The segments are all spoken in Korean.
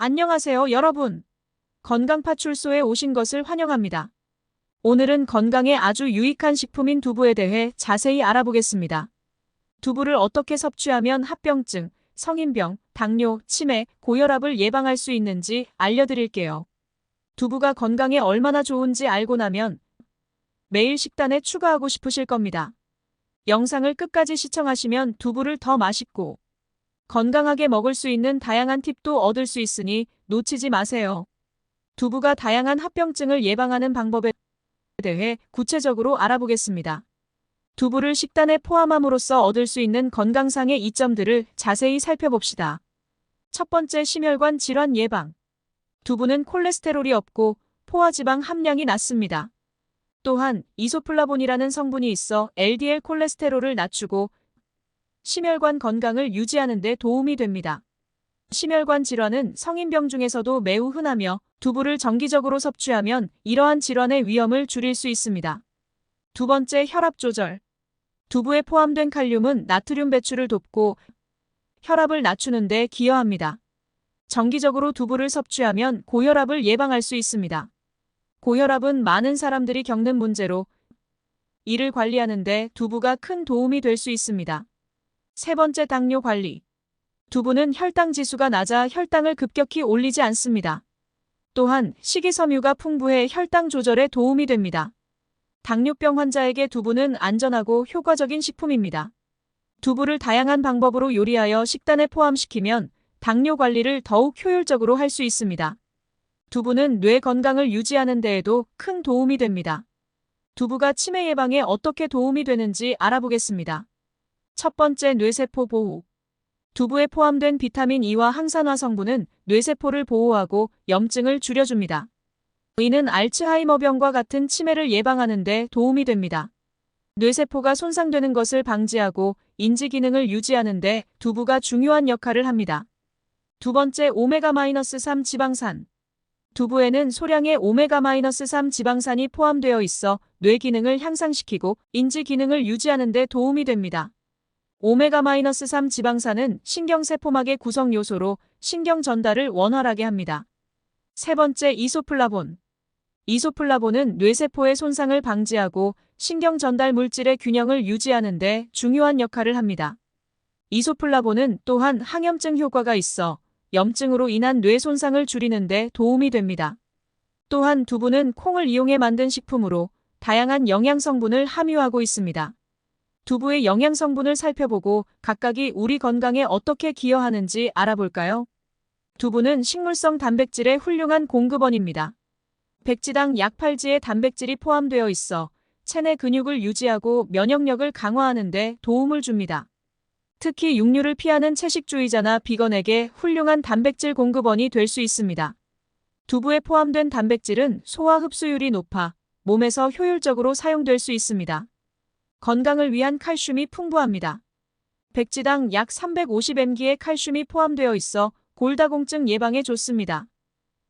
안녕하세요, 여러분. 건강파출소에 오신 것을 환영합니다. 오늘은 건강에 아주 유익한 식품인 두부에 대해 자세히 알아보겠습니다. 두부를 어떻게 섭취하면 합병증, 성인병, 당뇨, 치매, 고혈압을 예방할 수 있는지 알려드릴게요. 두부가 건강에 얼마나 좋은지 알고 나면 매일 식단에 추가하고 싶으실 겁니다. 영상을 끝까지 시청하시면 두부를 더 맛있고 건강하게 먹을 수 있는 다양한 팁도 얻을 수 있으니 놓치지 마세요. 두부가 다양한 합병증을 예방하는 방법에 대해 구체적으로 알아보겠습니다. 두부를 식단에 포함함으로써 얻을 수 있는 건강상의 이점들을 자세히 살펴봅시다. 첫 번째, 심혈관 질환 예방. 두부는 콜레스테롤이 없고 포화지방 함량이 낮습니다. 또한 이소플라본이라는 성분이 있어 LDL 콜레스테롤을 낮추고 심혈관 건강을 유지하는 데 도움이 됩니다. 심혈관 질환은 성인병 중에서도 매우 흔하며 두부를 정기적으로 섭취하면 이러한 질환의 위험을 줄일 수 있습니다. 두 번째, 혈압 조절. 두부에 포함된 칼륨은 나트륨 배출을 돕고 혈압을 낮추는 데 기여합니다. 정기적으로 두부를 섭취하면 고혈압을 예방할 수 있습니다. 고혈압은 많은 사람들이 겪는 문제로 이를 관리하는 데 두부가 큰 도움이 될 수 있습니다. 세 번째, 당뇨 관리. 두부는 혈당 지수가 낮아 혈당을 급격히 올리지 않습니다. 또한 식이섬유가 풍부해 혈당 조절에 도움이 됩니다. 당뇨병 환자에게 두부는 안전하고 효과적인 식품입니다. 두부를 다양한 방법으로 요리하여 식단에 포함시키면 당뇨 관리를 더욱 효율적으로 할 수 있습니다. 두부는 뇌 건강을 유지하는 데에도 큰 도움이 됩니다. 두부가 치매 예방에 어떻게 도움이 되는지 알아보겠습니다. 첫 번째, 뇌세포 보호. 두부에 포함된 비타민 E와 항산화 성분은 뇌세포를 보호하고 염증을 줄여줍니다. 이는 알츠하이머병과 같은 치매를 예방하는 데 도움이 됩니다. 뇌세포가 손상되는 것을 방지하고 인지 기능을 유지하는 데 두부가 중요한 역할을 합니다. 두 번째, 오메가-3 지방산. 두부에는 소량의 오메가-3 지방산이 포함되어 있어 뇌 기능을 향상시키고 인지 기능을 유지하는 데 도움이 됩니다. 오메가-3 지방산은 신경세포막의 구성 요소로 신경 전달을 원활하게 합니다. 세 번째, 이소플라본. 이소플라본은 뇌세포의 손상을 방지하고 신경 전달 물질의 균형을 유지하는 데 중요한 역할을 합니다. 이소플라본은 또한 항염증 효과가 있어 염증으로 인한 뇌 손상을 줄이는 데 도움이 됩니다. 또한 두부는 콩을 이용해 만든 식품으로 다양한 영양 성분을 함유하고 있습니다. 두부의 영양 성분을 살펴보고 각각이 우리 건강에 어떻게 기여하는지 알아볼까요? 두부는 식물성 단백질의 훌륭한 공급원입니다. 백지당 약 8지의 단백질이 포함되어 있어 체내 근육을 유지하고 면역력을 강화하는 데 도움을 줍니다. 특히 육류를 피하는 채식주의자나 비건에게 훌륭한 단백질 공급원이 될 수 있습니다. 두부에 포함된 단백질은 소화 흡수율이 높아 몸에서 효율적으로 사용될 수 있습니다. 건강을 위한 칼슘이 풍부합니다. 백지당 약 350mg의 칼슘이 포함되어 있어 골다공증 예방에 좋습니다.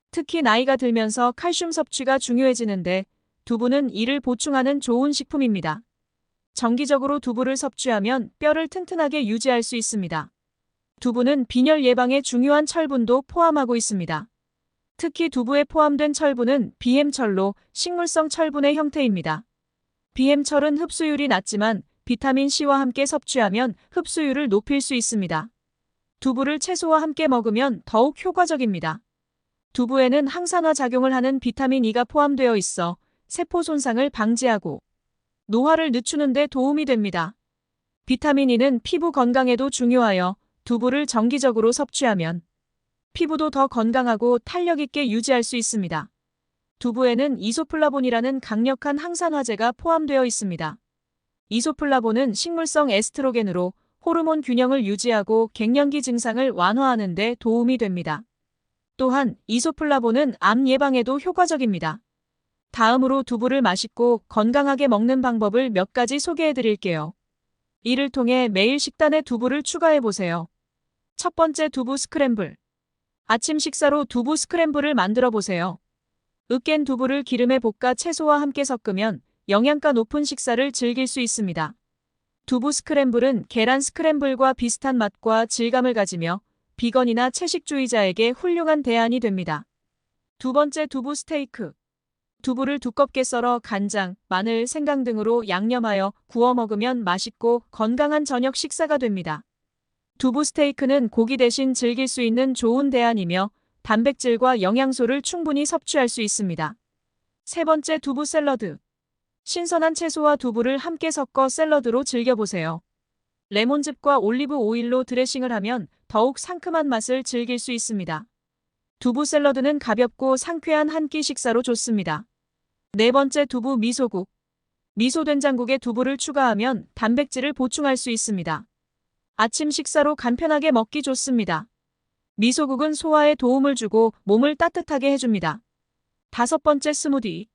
특히 나이가 들면서 칼슘 섭취가 중요해지는데 두부는 이를 보충하는 좋은 식품입니다. 정기적으로 두부를 섭취하면 뼈를 튼튼하게 유지할 수 있습니다. 두부는 빈혈 예방에 중요한 철분도 포함하고 있습니다. 특히 두부에 포함된 철분은 비햄철로 식물성 철분의 형태입니다. 비햄철은 흡수율이 낮지만 비타민 C와 함께 섭취하면 흡수율을 높일 수 있습니다. 두부를 채소와 함께 먹으면 더욱 효과적입니다. 두부에는 항산화 작용을 하는 비타민 E가 포함되어 있어 세포 손상을 방지하고 노화를 늦추는 데 도움이 됩니다. 비타민 E는 피부 건강에도 중요하여 두부를 정기적으로 섭취하면 피부도 더 건강하고 탄력 있게 유지할 수 있습니다. 두부에는 이소플라본이라는 강력한 항산화제가 포함되어 있습니다. 이소플라본은 식물성 에스트로겐으로 호르몬 균형을 유지하고 갱년기 증상을 완화하는 데 도움이 됩니다. 또한 이소플라본은 암 예방에도 효과적입니다. 다음으로 두부를 맛있고 건강하게 먹는 방법을 몇 가지 소개해 드릴게요. 이를 통해 매일 식단에 두부를 추가해 보세요. 첫 번째, 두부 스크램블. 아침 식사로 두부 스크램블을 만들어 보세요. 으깬 두부를 기름에 볶아 채소와 함께 섞으면 영양가 높은 식사를 즐길 수 있습니다. 두부 스크램블은 계란 스크램블과 비슷한 맛과 질감을 가지며 비건이나 채식주의자에게 훌륭한 대안이 됩니다. 두 번째, 두부 스테이크. 두부를 두껍게 썰어 간장, 마늘, 생강 등으로 양념하여 구워 먹으면 맛있고 건강한 저녁 식사가 됩니다. 두부 스테이크는 고기 대신 즐길 수 있는 좋은 대안이며 단백질과 영양소를 충분히 섭취할 수 있습니다. 세 번째, 두부 샐러드. 신선한 채소와 두부를 함께 섞어 샐러드로 즐겨보세요. 레몬즙과 올리브 오일로 드레싱을 하면 더욱 상큼한 맛을 즐길 수 있습니다. 두부 샐러드는 가볍고 상쾌한 한 끼 식사로 좋습니다. 네 번째, 두부 미소국. 미소 된장국에 두부를 추가하면 단백질을 보충할 수 있습니다. 아침 식사로 간편하게 먹기 좋습니다. 미소국은 소화에 도움을 주고 몸을 따뜻하게 해줍니다. 다섯 번째, 스무디.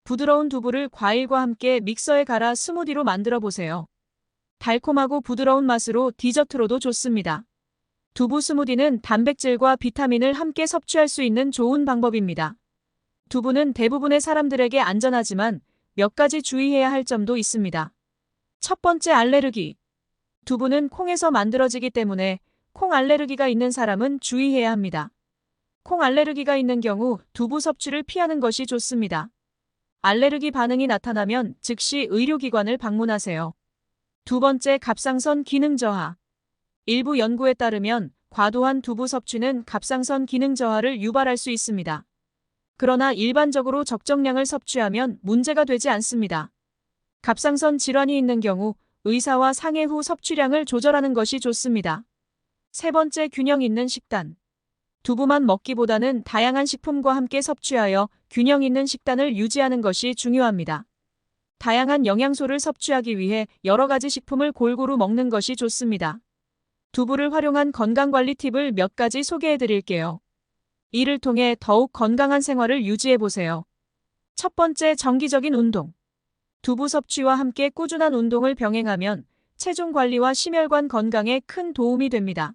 부드러운 두부를 과일과 함께 믹서에 갈아 스무디로 만들어 보세요. 달콤하고 부드러운 맛으로 디저트로도 좋습니다. 두부 스무디는 단백질과 비타민을 함께 섭취할 수 있는 좋은 방법입니다. 두부는 대부분의 사람들에게 안전하지만 몇 가지 주의해야 할 점도 있습니다. 첫 번째, 알레르기. 두부는 콩에서 만들어지기 때문에 콩 알레르기가 있는 사람은 주의해야 합니다. 콩 알레르기가 있는 경우 두부 섭취를 피하는 것이 좋습니다. 알레르기 반응이 나타나면 즉시 의료기관을 방문하세요. 두 번째, 갑상선 기능 저하. 일부 연구에 따르면 과도한 두부 섭취는 갑상선 기능 저하를 유발할 수 있습니다. 그러나 일반적으로 적정량을 섭취하면 문제가 되지 않습니다. 갑상선 질환이 있는 경우 의사와 상의 후 섭취량을 조절하는 것이 좋습니다. 세 번째, 균형 있는 식단. 두부만 먹기보다는 다양한 식품과 함께 섭취하여 균형 있는 식단을 유지하는 것이 중요합니다. 다양한 영양소를 섭취하기 위해 여러 가지 식품을 골고루 먹는 것이 좋습니다. 두부를 활용한 건강관리 팁을 몇 가지 소개해 드릴게요. 이를 통해 더욱 건강한 생활을 유지해 보세요. 첫 번째, 정기적인 운동. 두부 섭취와 함께 꾸준한 운동을 병행하면 체중 관리와 심혈관 건강에 큰 도움이 됩니다.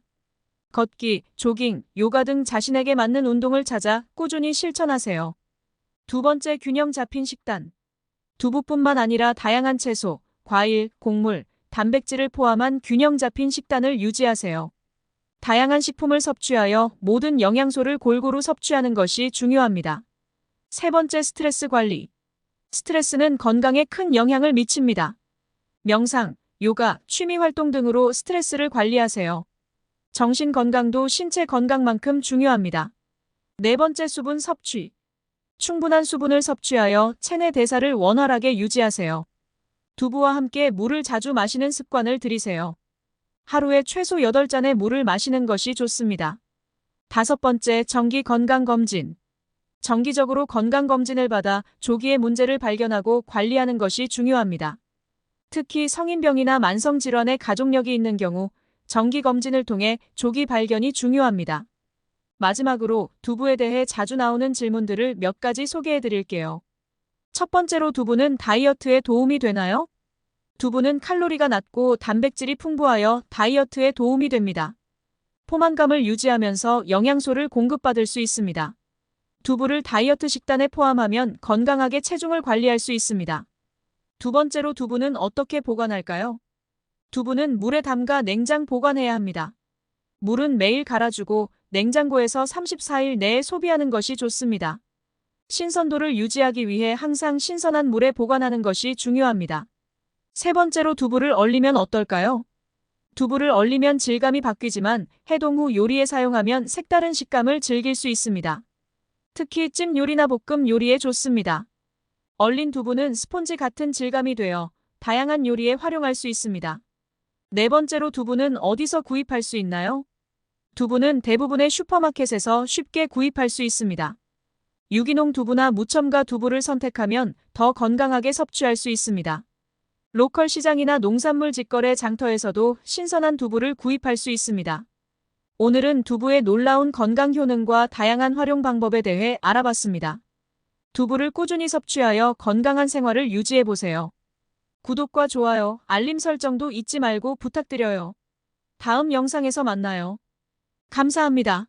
걷기, 조깅, 요가 등 자신에게 맞는 운동을 찾아 꾸준히 실천하세요. 두 번째, 균형 잡힌 식단. 두부뿐만 아니라 다양한 채소, 과일, 곡물, 단백질을 포함한 균형 잡힌 식단을 유지하세요. 다양한 식품을 섭취하여 모든 영양소를 골고루 섭취하는 것이 중요합니다. 세 번째, 스트레스 관리. 스트레스는 건강에 큰 영향을 미칩니다. 명상, 요가, 취미 활동 등으로 스트레스를 관리하세요. 정신 건강도 신체 건강만큼 중요합니다. 네 번째, 수분 섭취. 충분한 수분을 섭취하여 체내 대사를 원활하게 유지하세요. 두부와 함께 물을 자주 마시는 습관을 들이세요. 하루에 최소 8잔의 물을 마시는 것이 좋습니다. 다섯 번째, 정기 건강검진. 정기적으로 건강검진을 받아 조기에 문제를 발견하고 관리하는 것이 중요합니다. 특히 성인병이나 만성질환의 가족력이 있는 경우 정기검진을 통해 조기 발견이 중요합니다. 마지막으로 두부에 대해 자주 나오는 질문들을 몇 가지 소개해 드릴게요. 첫 번째로, 두부는 다이어트에 도움이 되나요? 두부는 칼로리가 낮고 단백질이 풍부하여 다이어트에 도움이 됩니다. 포만감을 유지하면서 영양소를 공급받을 수 있습니다. 두부를 다이어트 식단에 포함하면 건강하게 체중을 관리할 수 있습니다. 두 번째로, 두부는 어떻게 보관할까요? 두부는 물에 담가 냉장 보관해야 합니다. 물은 매일 갈아주고 냉장고에서 34일 내에 소비하는 것이 좋습니다. 신선도를 유지하기 위해 항상 신선한 물에 보관하는 것이 중요합니다. 세 번째로, 두부를 얼리면 어떨까요? 두부를 얼리면 질감이 바뀌지만 해동 후 요리에 사용하면 색다른 식감을 즐길 수 있습니다. 특히 찜 요리나 볶음 요리에 좋습니다. 얼린 두부는 스폰지 같은 질감이 되어 다양한 요리에 활용할 수 있습니다. 네 번째로, 두부는 어디서 구입할 수 있나요? 두부는 대부분의 슈퍼마켓에서 쉽게 구입할 수 있습니다. 유기농 두부나 무첨가 두부를 선택하면 더 건강하게 섭취할 수 있습니다. 로컬 시장이나 농산물 직거래 장터에서도 신선한 두부를 구입할 수 있습니다. 오늘은 두부의 놀라운 건강 효능과 다양한 활용 방법에 대해 알아봤습니다. 두부를 꾸준히 섭취하여 건강한 생활을 유지해 보세요. 구독과 좋아요, 알림 설정도 잊지 말고 부탁드려요. 다음 영상에서 만나요. 감사합니다.